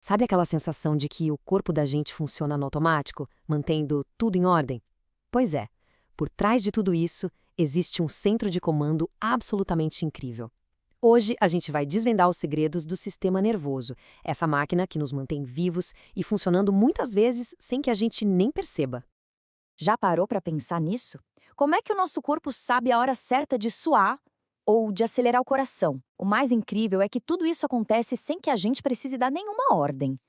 Sabe aquela sensação de que o corpo da gente funciona no automático, mantendo tudo em ordem? Pois é, por trás de tudo isso, existe um centro de comando absolutamente incrível. Hoje a gente vai desvendar os segredos do sistema nervoso, essa máquina que nos mantém vivos e funcionando muitas vezes sem que a gente nem perceba. Já parou para pensar nisso? Como é que o nosso corpo sabe a hora certa de suar ou de acelerar o coração? O mais incrível é que tudo isso acontece sem que a gente precise dar nenhuma ordem.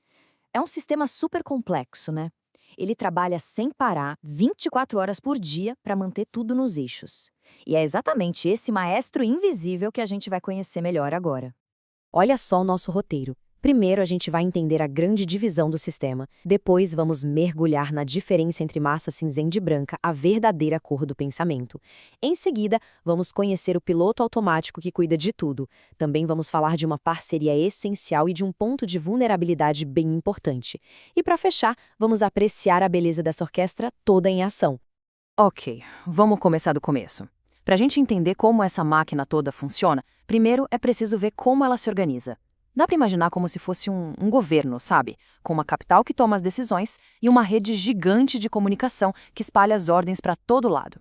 É um sistema super complexo, né? Ele trabalha sem parar 24 horas por dia para manter tudo nos eixos. E é exatamente esse maestro invisível que a gente vai conhecer melhor agora. Olha só o nosso roteiro. Primeiro, a gente vai entender a grande divisão do sistema. Depois, vamos mergulhar na diferença entre massa cinzenta e branca, a verdadeira cor do pensamento. Em seguida, vamos conhecer o piloto automático que cuida de tudo. Também vamos falar de uma parceria essencial e de um ponto de vulnerabilidade bem importante. E para fechar, vamos apreciar a beleza dessa orquestra toda em ação. Ok, vamos começar do começo. Para a gente entender como essa máquina toda funciona, primeiro é preciso ver como ela se organiza. Dá para imaginar como se fosse um governo, sabe? Com uma capital que toma as decisões e uma rede gigante de comunicação que espalha as ordens para todo lado.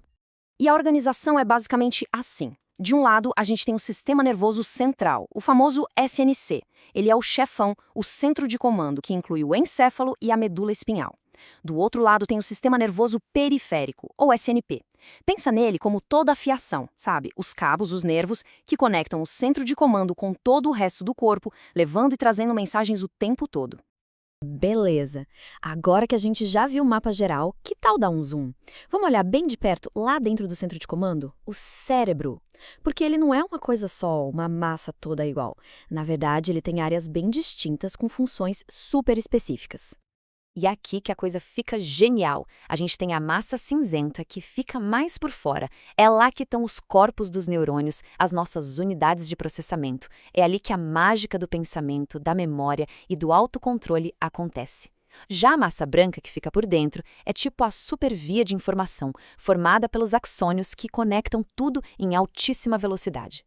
E a organização é basicamente assim. De um lado, a gente tem o Sistema Nervoso Central, o famoso SNC. Ele é o chefão, o centro de comando, que inclui o encéfalo e a medula espinhal. Do outro lado tem o Sistema Nervoso Periférico, ou SNP. Pensa nele como toda a fiação, sabe? Os cabos, os nervos, que conectam o centro de comando com todo o resto do corpo, levando e trazendo mensagens o tempo todo. Beleza. Agora que a gente já viu o mapa geral, que tal dar um zoom? Vamos olhar bem de perto, lá dentro do centro de comando? O cérebro. Porque ele não é uma coisa só, uma massa toda igual. Na verdade, ele tem áreas bem distintas com funções super específicas. E é aqui que a coisa fica genial. A gente tem a massa cinzenta que fica mais por fora. É lá que estão os corpos dos neurônios, as nossas unidades de processamento. É ali que a mágica do pensamento, da memória e do autocontrole acontece. Já a massa branca que fica por dentro é tipo a supervia de informação, formada pelos axônios que conectam tudo em altíssima velocidade.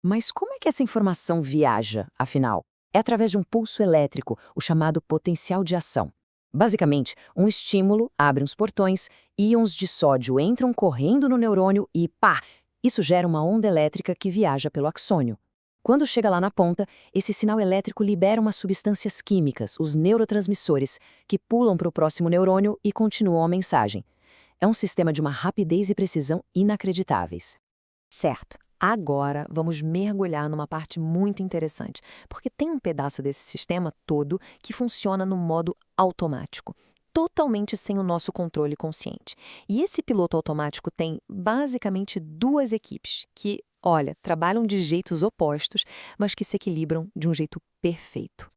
Mas como é que essa informação viaja, afinal? É através de um pulso elétrico, o chamado potencial de ação. Basicamente, um estímulo abre uns portões, íons de sódio entram correndo no neurônio e pá! Isso gera uma onda elétrica que viaja pelo axônio. Quando chega lá na ponta, esse sinal elétrico libera umas substâncias químicas, os neurotransmissores, que pulam para o próximo neurônio e continuam a mensagem. É um sistema de uma rapidez e precisão inacreditáveis. Certo. Agora, vamos mergulhar numa parte muito interessante, porque tem um pedaço desse sistema todo que funciona no modo automático, totalmente sem o nosso controle consciente. E esse piloto automático tem basicamente duas equipes que, olha, trabalham de jeitos opostos, mas que se equilibram de um jeito perfeito.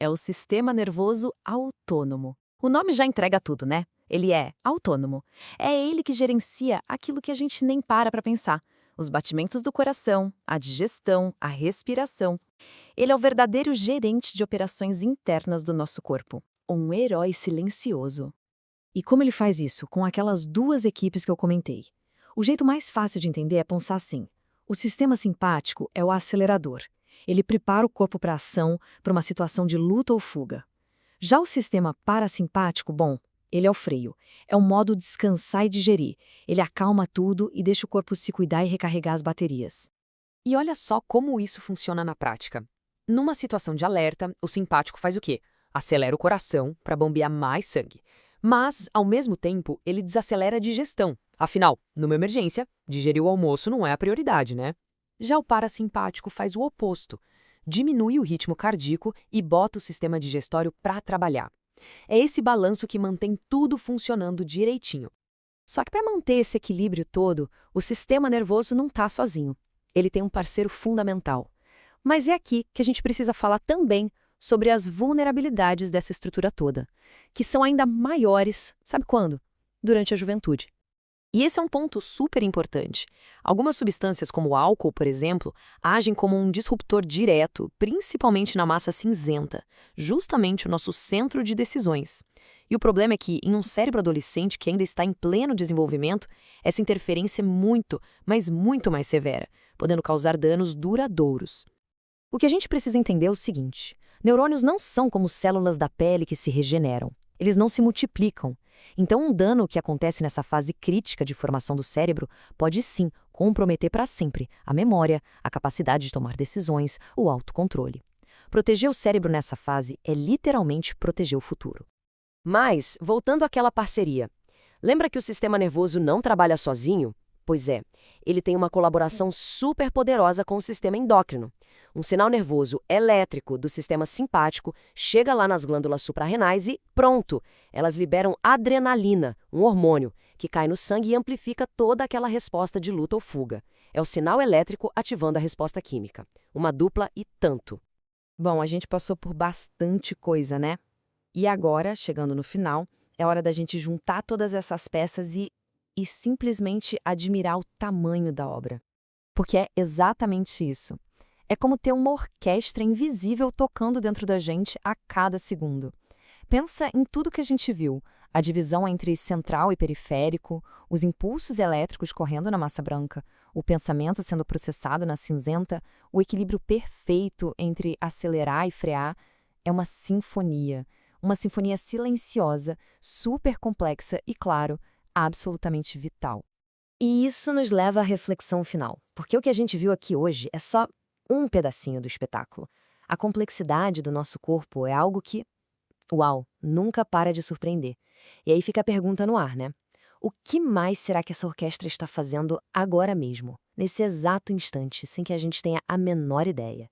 É o sistema nervoso autônomo. O nome já entrega tudo, né? Ele é autônomo. É ele que gerencia aquilo que a gente nem para pensar. Os batimentos do coração, a digestão, a respiração. Ele é o verdadeiro gerente de operações internas do nosso corpo. Um herói silencioso. E como ele faz isso? Com aquelas duas equipes que eu comentei. O jeito mais fácil de entender é pensar assim. O sistema simpático é o acelerador. Ele prepara o corpo para ação, para uma situação de luta ou fuga. Já o sistema parasimpático, bom, ele é o freio. É um modo descansar e digerir. Ele acalma tudo e deixa o corpo se cuidar e recarregar as baterias. E olha só como isso funciona na prática. Numa situação de alerta, o simpático faz o quê? Acelera o coração para bombear mais sangue. Mas, ao mesmo tempo, ele desacelera a digestão. Afinal, numa emergência, digerir o almoço não é a prioridade, né? Já o parasimpático faz o oposto. Diminui o ritmo cardíaco e bota o sistema digestório para trabalhar. É esse balanço que mantém tudo funcionando direitinho. Só que para manter esse equilíbrio todo, o sistema nervoso não está sozinho. Ele tem um parceiro fundamental. Mas é aqui que a gente precisa falar também sobre as vulnerabilidades dessa estrutura toda, que são ainda maiores, sabe quando? Durante a juventude. E esse é um ponto super importante. Algumas substâncias, como o álcool, por exemplo, agem como um disruptor direto, principalmente na massa cinzenta, justamente o nosso centro de decisões. E o problema é que, em um cérebro adolescente que ainda está em pleno desenvolvimento, essa interferência é muito, mas muito mais severa, podendo causar danos duradouros. O que a gente precisa entender é o seguinte: Neurônios não são como células da pele que se regeneram. Eles não se multiplicam. Então, um dano que acontece nessa fase crítica de formação do cérebro pode sim comprometer para sempre a memória, a capacidade de tomar decisões, o autocontrole. Proteger o cérebro nessa fase é literalmente proteger o futuro. Mas, voltando àquela parceria, lembra que o sistema nervoso não trabalha sozinho? Pois é, ele tem uma colaboração super poderosa com o sistema endócrino. Um sinal nervoso elétrico do sistema simpático chega lá nas glândulas suprarrenais e pronto! Elas liberam adrenalina, um hormônio, que cai no sangue e amplifica toda aquela resposta de luta ou fuga. É o sinal elétrico ativando a resposta química. Uma dupla e tanto. Bom, a gente passou por bastante coisa, né? E agora, chegando no final, é hora da gente juntar todas essas peças e simplesmente admirar o tamanho da obra. Porque é exatamente isso. É como ter uma orquestra invisível tocando dentro da gente a cada segundo. Pensa em tudo que a gente viu, a divisão entre central e periférico, os impulsos elétricos correndo na massa branca, o pensamento sendo processado na cinzenta, o equilíbrio perfeito entre acelerar e frear. É uma sinfonia silenciosa, super complexa e, claro, absolutamente vital. E isso nos leva à reflexão final, porque o que a gente viu aqui hoje é só um pedacinho do espetáculo. A complexidade do nosso corpo é algo que, uau, nunca para de surpreender. E aí fica a pergunta no ar, né? O que mais será que essa orquestra está fazendo agora mesmo, nesse exato instante, sem que a gente tenha a menor ideia?